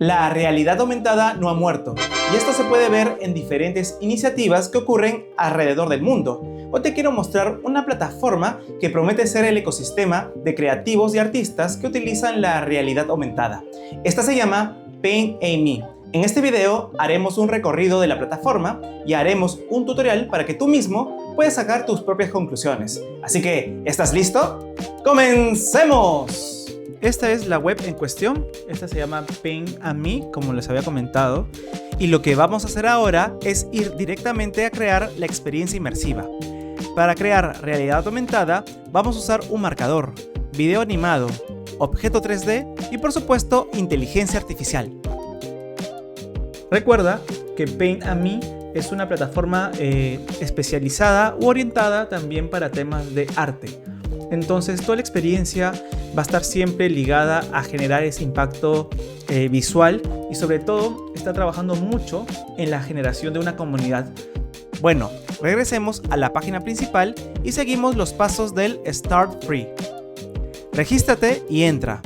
La realidad aumentada no ha muerto, y esto se puede ver en diferentes iniciativas que ocurren alrededor del mundo. Hoy te quiero mostrar una plataforma que promete ser el ecosistema de creativos y artistas que utilizan la realidad aumentada. Esta se llama Paint.me. En este video haremos un recorrido de la plataforma y haremos un tutorial para que tú mismo puedas sacar tus propias conclusiones. Así que, ¿estás listo? ¡Comencemos! Esta es la web en cuestión, esta se llama Paint.me, como les había comentado, y lo que vamos a hacer ahora es ir directamente a crear la experiencia inmersiva. Para crear realidad aumentada, vamos a usar un marcador, video animado, objeto 3D y por supuesto inteligencia artificial. Recuerda que Paint.me es una plataforma especializada u orientada también para temas de arte. Entonces toda la experiencia va a estar siempre ligada a generar ese impacto visual y sobre todo está trabajando mucho en la generación de una comunidad. Bueno, regresemos a la página principal y seguimos los pasos del Start Free. Regístrate y entra.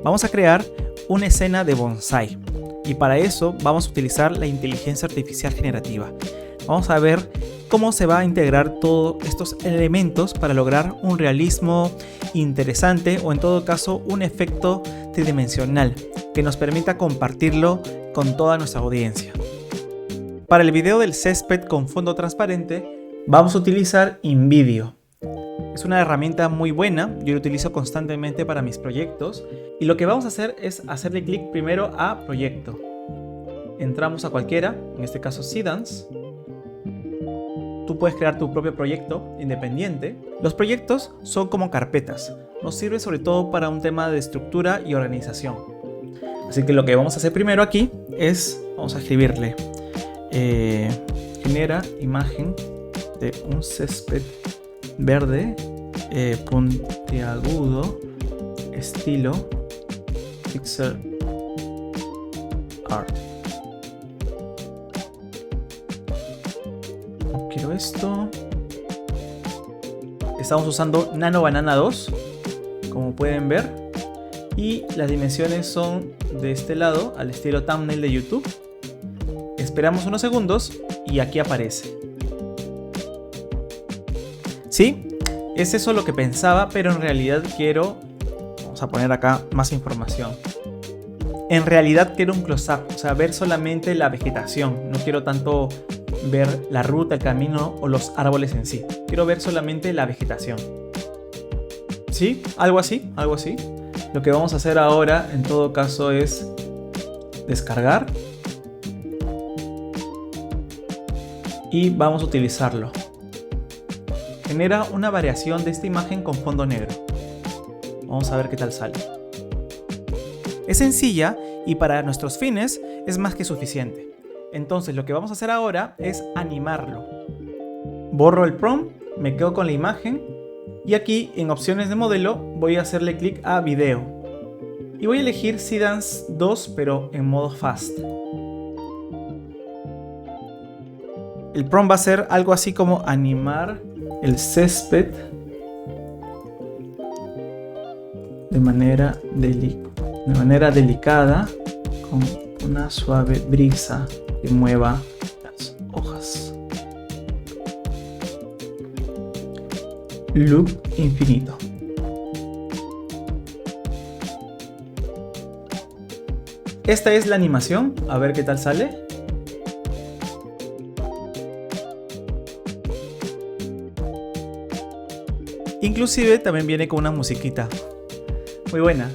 Vamos a crear una escena de bonsai y para eso vamos a utilizar la inteligencia artificial generativa. Vamos a ver cómo se va a integrar todos estos elementos para lograr un realismo interesante o en todo caso un efecto tridimensional que nos permita compartirlo con toda nuestra audiencia. Para el video del césped con fondo transparente vamos a utilizar InVideo. Es una herramienta muy buena, yo la utilizo constantemente para mis proyectos y lo que vamos a hacer es hacerle clic primero a proyecto. Entramos a cualquiera, en este caso Seedance. Tú puedes crear tu propio proyecto independiente. Los proyectos son como carpetas. Nos sirve sobre todo para un tema de estructura y organización. Así que lo que vamos a hacer primero aquí es, vamos a escribirle genera imagen de un césped verde puntiagudo estilo pixel art. Quiero esto. Estamos usando Nano Banana 2, como pueden ver, y las dimensiones son de este lado al estilo thumbnail de YouTube. Esperamos unos segundos y aquí aparece. Sí, es eso lo que pensaba, pero en realidad quiero, vamos a poner acá más información. En realidad quiero un close-up, o sea, ver solamente la vegetación. No quiero tanto ver la ruta, el camino o los árboles en sí. Quiero ver solamente la vegetación. ¿Sí? Algo así, algo así. Lo que vamos a hacer ahora, en todo caso, es descargar. Y vamos a utilizarlo. Genera una variación de esta imagen con fondo negro. Vamos a ver qué tal sale. Es sencilla y para nuestros fines es más que suficiente. Entonces lo que vamos a hacer ahora es animarlo. Borro el prompt, me quedo con la imagen y aquí en opciones de modelo voy a hacerle clic a video. Y voy a elegir Seedance 2 pero en modo fast. El prompt va a ser algo así como animar el césped de manera delicada con una suave brisa que mueva las hojas. Loop infinito. Esta es la animación, a ver qué tal sale. Inclusive también viene con una musiquita. Muy buena.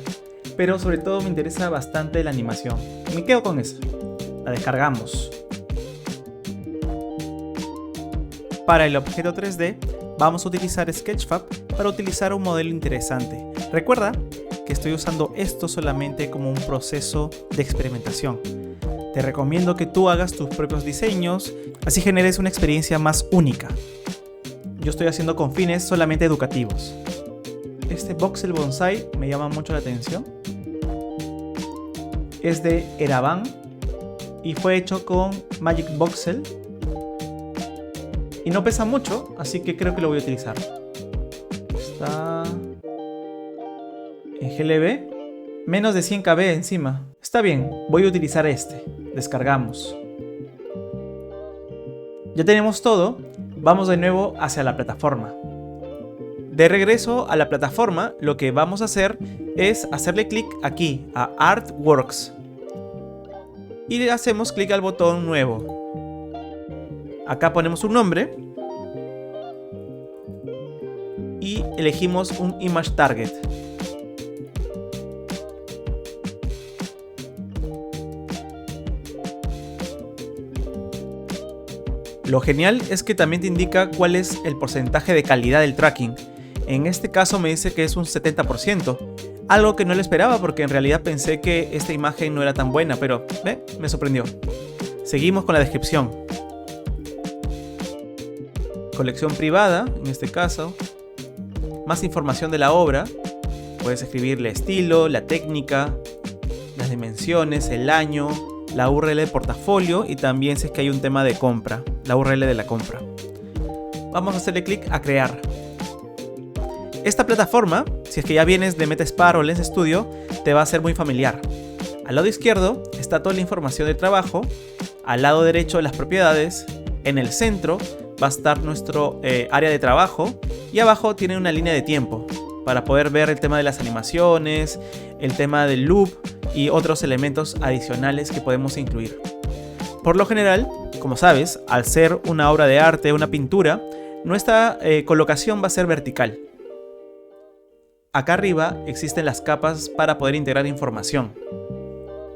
Pero sobre todo me interesa bastante la animación. Me quedo con esa. La descargamos. Para el objeto 3D vamos a utilizar Sketchfab para utilizar un modelo interesante. Recuerda que estoy usando esto solamente como un proceso de experimentación. Te recomiendo que tú hagas tus propios diseños, así generes una experiencia más única. Yo estoy haciendo con fines solamente educativos. Este voxel bonsai me llama mucho la atención. Es de Eraban y fue hecho con Magic Voxel. Y no pesa mucho, así que creo que lo voy a utilizar. Está en GLB Menos de 100 KB encima. Está bien, voy a utilizar este. Descargamos. Ya tenemos todo. Vamos de nuevo hacia la plataforma. De regreso a la plataforma, lo que vamos a hacer es hacerle clic aquí a Artworks. Y le hacemos clic al botón nuevo. Acá ponemos un nombre. Y elegimos un Image Target. Lo genial es que también te indica cuál es el porcentaje de calidad del tracking. En este caso me dice que es un 70%. Algo que no le esperaba porque en realidad pensé que esta imagen no era tan buena, pero me sorprendió. Seguimos con la descripción. Colección privada, en este caso. Más información de la obra. Puedes escribirle estilo, la técnica, las dimensiones, el año, la URL de portafolio y también si es que hay un tema de compra, la URL de la compra. Vamos a hacerle clic a crear. Esta plataforma, si es que ya vienes de Metaspar o Lens Studio, te va a ser muy familiar. Al lado izquierdo está toda la información del trabajo, al lado derecho las propiedades, en el centro va a estar nuestro área de trabajo y abajo tiene una línea de tiempo para poder ver el tema de las animaciones, el tema del loop y otros elementos adicionales que podemos incluir. Por lo general, como sabes, al ser una obra de arte, una pintura, nuestra colocación va a ser vertical. Acá arriba existen las capas para poder integrar información.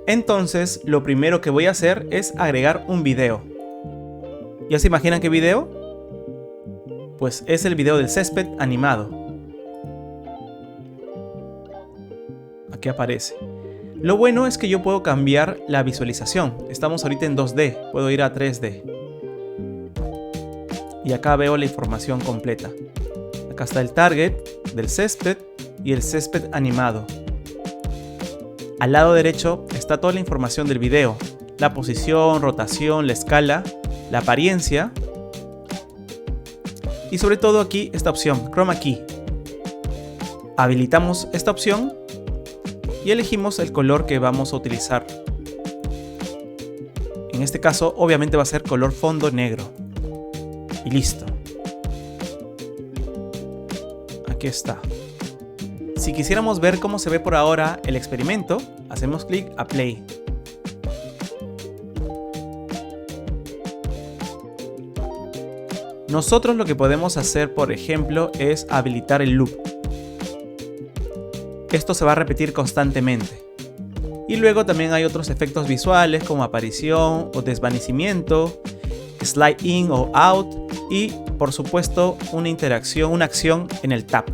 Entonces, lo primero que voy a hacer es agregar un video. ¿Ya se imaginan qué video? Pues es el video del césped animado. Aquí aparece. Lo bueno es que yo puedo cambiar la visualización. Estamos ahorita en 2D, puedo ir a 3D. Y acá veo la información completa. Acá está el target del césped y el césped animado. Al lado derecho está toda la información del video. La posición, rotación, la escala, la apariencia. Y sobre todo aquí esta opción, Chroma Key. Habilitamos esta opción y elegimos el color que vamos a utilizar. En este caso obviamente va a ser color fondo negro. Y listo. Aquí está. Si quisiéramos ver cómo se ve por ahora el experimento, hacemos clic a Play. Nosotros lo que podemos hacer, por ejemplo, es habilitar el loop. Esto se va a repetir constantemente. Y luego también hay otros efectos visuales como aparición o desvanecimiento, slide in o out y por supuesto una interacción, una acción en el tab.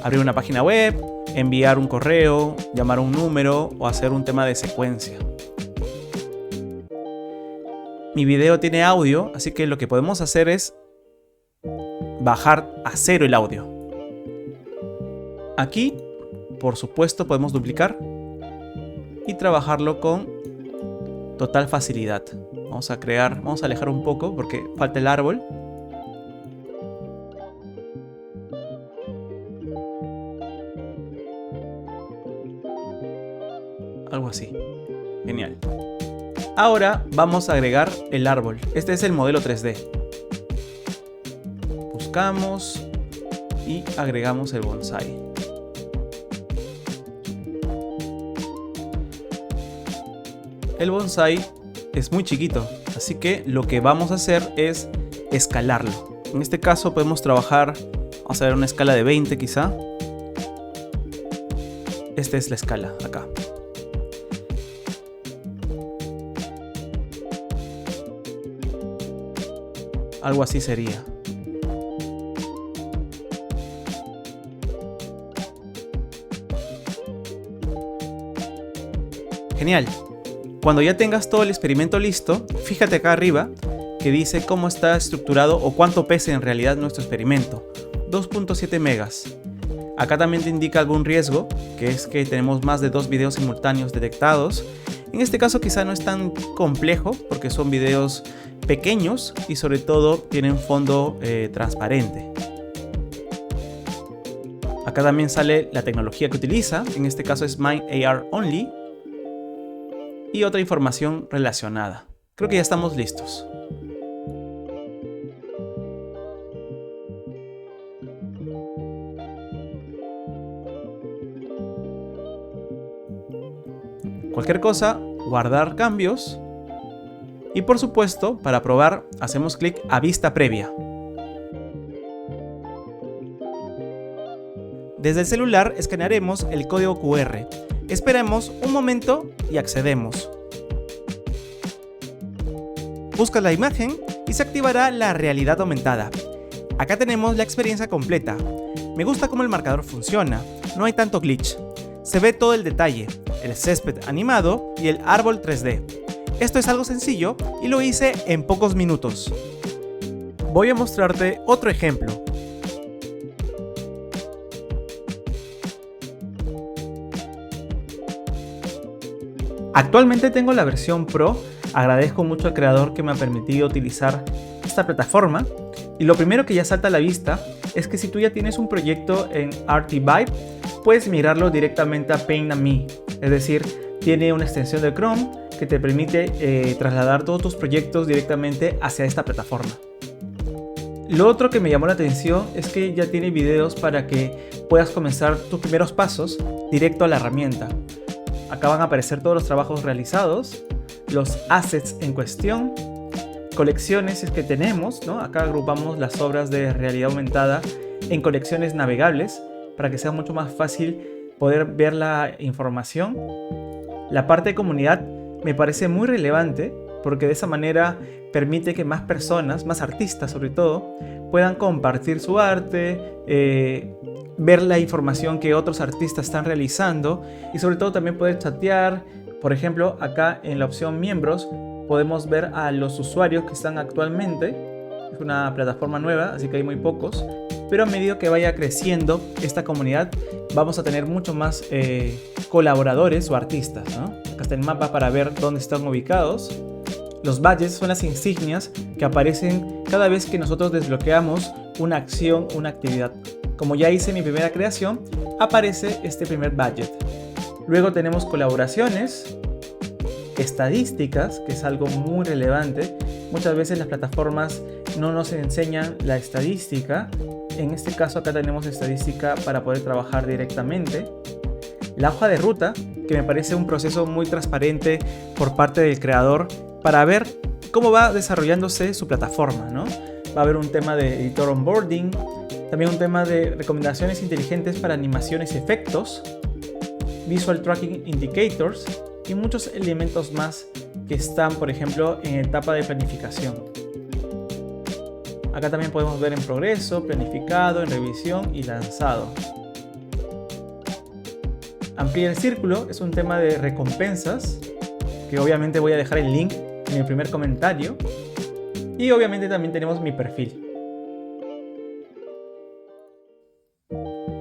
Abrir una página web, enviar un correo, llamar a un número o hacer un tema de secuencia. Mi video tiene audio, así que lo que podemos hacer es bajar a 0 el audio. Aquí, por supuesto, podemos duplicar y trabajarlo con total facilidad. Vamos a alejar un poco porque falta el árbol. Algo así. Genial. Ahora vamos a agregar el árbol. Este es el modelo 3D. Buscamos y agregamos el bonsai. El bonsai es muy chiquito, así que lo que vamos a hacer es escalarlo. En este caso podemos trabajar, vamos a ver una escala de 20 quizá. Esta es la escala acá. Algo así sería. Genial. Cuando ya tengas todo el experimento listo, fíjate acá arriba que dice cómo está estructurado o cuánto pesa en realidad nuestro experimento. 2.7 megas. Acá también te indica algún riesgo, que es que tenemos más de 2 videos simultáneos detectados. En este caso quizá no es tan complejo porque son videos pequeños y sobre todo tienen fondo transparente. Acá también sale la tecnología que utiliza, en este caso es Mind AR Only, y otra información relacionada. Creo que ya estamos listos. Cualquier cosa, guardar cambios. Y por supuesto, para probar, hacemos clic a vista previa. Desde el celular escanearemos el código QR. Esperemos un momento y accedemos. Busca la imagen y se activará la realidad aumentada. Acá tenemos la experiencia completa. Me gusta cómo el marcador funciona, no hay tanto glitch. Se ve todo el detalle, el césped animado y el árbol 3D. Esto es algo sencillo y lo hice en pocos minutos. Voy a mostrarte otro ejemplo. Actualmente tengo la versión Pro. Agradezco mucho al creador que me ha permitido utilizar esta plataforma. Y lo primero que ya salta a la vista es que si tú ya tienes un proyecto en RT Vibe, puedes migrarlo directamente a Paint.me. Es decir, tiene una extensión de Chrome que te permite trasladar todos tus proyectos directamente hacia esta plataforma. Lo otro que me llamó la atención es que ya tiene videos para que puedas comenzar tus primeros pasos directo a la herramienta. Acá van a aparecer todos los trabajos realizados, los assets en cuestión, colecciones que tenemos, ¿no? Acá agrupamos las obras de realidad aumentada en colecciones navegables para que sea mucho más fácil poder ver la información. La parte de comunidad me parece muy relevante porque de esa manera permite que más personas, más artistas sobre todo, puedan compartir su arte, ver la información que otros artistas están realizando y sobre todo también poder chatear. Por ejemplo, acá en la opción miembros podemos ver a los usuarios que están actualmente. Es una plataforma nueva, así que hay muy pocos. Pero a medida que vaya creciendo esta comunidad, vamos a tener mucho más colaboradores o artistas, ¿no? Acá está el mapa para ver dónde están ubicados. Los badges son las insignias que aparecen cada vez que nosotros desbloqueamos una acción, una actividad. Como ya hice mi primera creación, aparece este primer badge. Luego tenemos colaboraciones, estadísticas, que es algo muy relevante. Muchas veces las plataformas no nos enseñan la estadística. En este caso acá tenemos estadística para poder trabajar directamente. La hoja de ruta, que me parece un proceso muy transparente por parte del creador para ver cómo va desarrollándose su plataforma, ¿no? Va a haber un tema de editor onboarding, también un tema de recomendaciones inteligentes para animaciones y efectos, visual tracking indicators y muchos elementos más que están, por ejemplo, en etapa de planificación. Acá también podemos ver en progreso, planificado, en revisión y lanzado. Ampliar el círculo es un tema de recompensas, que obviamente voy a dejar el link en el primer comentario. Y obviamente también tenemos mi perfil.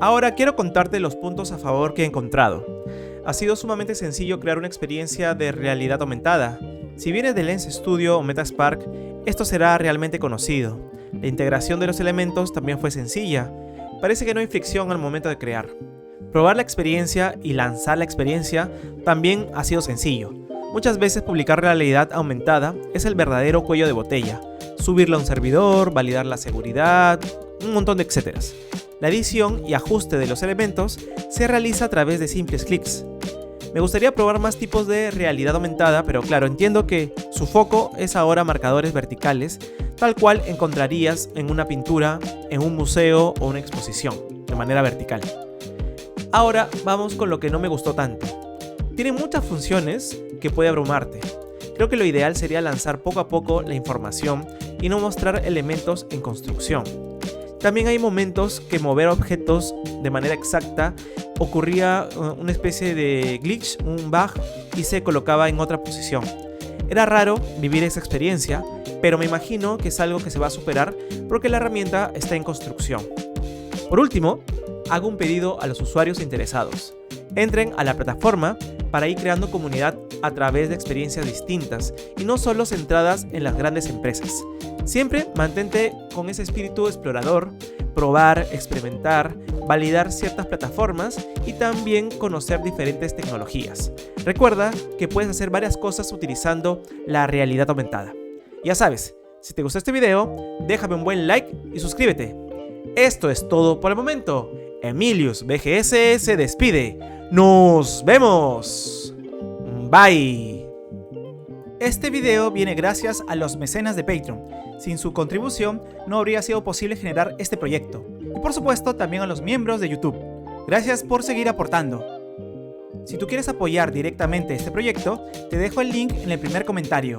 Ahora quiero contarte los puntos a favor que he encontrado. Ha sido sumamente sencillo crear una experiencia de realidad aumentada. Si vienes de Lens Studio o Metaspark, esto será realmente conocido. La integración de los elementos también fue sencilla. Parece que no hay fricción al momento de crear. Probar la experiencia y lanzar la experiencia también ha sido sencillo. Muchas veces publicar realidad aumentada es el verdadero cuello de botella. Subirla a un servidor, validar la seguridad, un montón de etcéteras. La edición y ajuste de los elementos se realiza a través de simples clics. Me gustaría probar más tipos de realidad aumentada, pero claro, entiendo que su foco es ahora marcadores verticales, tal cual encontrarías en una pintura, en un museo o una exposición, de manera vertical. Ahora vamos con lo que no me gustó tanto. Tiene muchas funciones que puede abrumarte. Creo que lo ideal sería lanzar poco a poco la información y no mostrar elementos en construcción. También hay momentos que mover objetos de manera exacta ocurría una especie de glitch, un bug, y se colocaba en otra posición. Era raro vivir esa experiencia, pero me imagino que es algo que se va a superar porque la herramienta está en construcción. Por último, hago un pedido a los usuarios interesados. Entren a la plataforma para ir creando comunidad a través de experiencias distintas y no solo centradas en las grandes empresas. Siempre mantente con ese espíritu explorador, probar, experimentar, validar ciertas plataformas y también conocer diferentes tecnologías. Recuerda que puedes hacer varias cosas utilizando la realidad aumentada. Ya sabes, si te gustó este video, déjame un buen like y suscríbete. Esto es todo por el momento. Emilius BGS se despide. ¡Nos vemos! Bye. Este video viene gracias a los mecenas de Patreon. Sin su contribución no habría sido posible generar este proyecto. Y por supuesto también a los miembros de YouTube. Gracias por seguir aportando. Si tú quieres apoyar directamente este proyecto, te dejo el link en el primer comentario.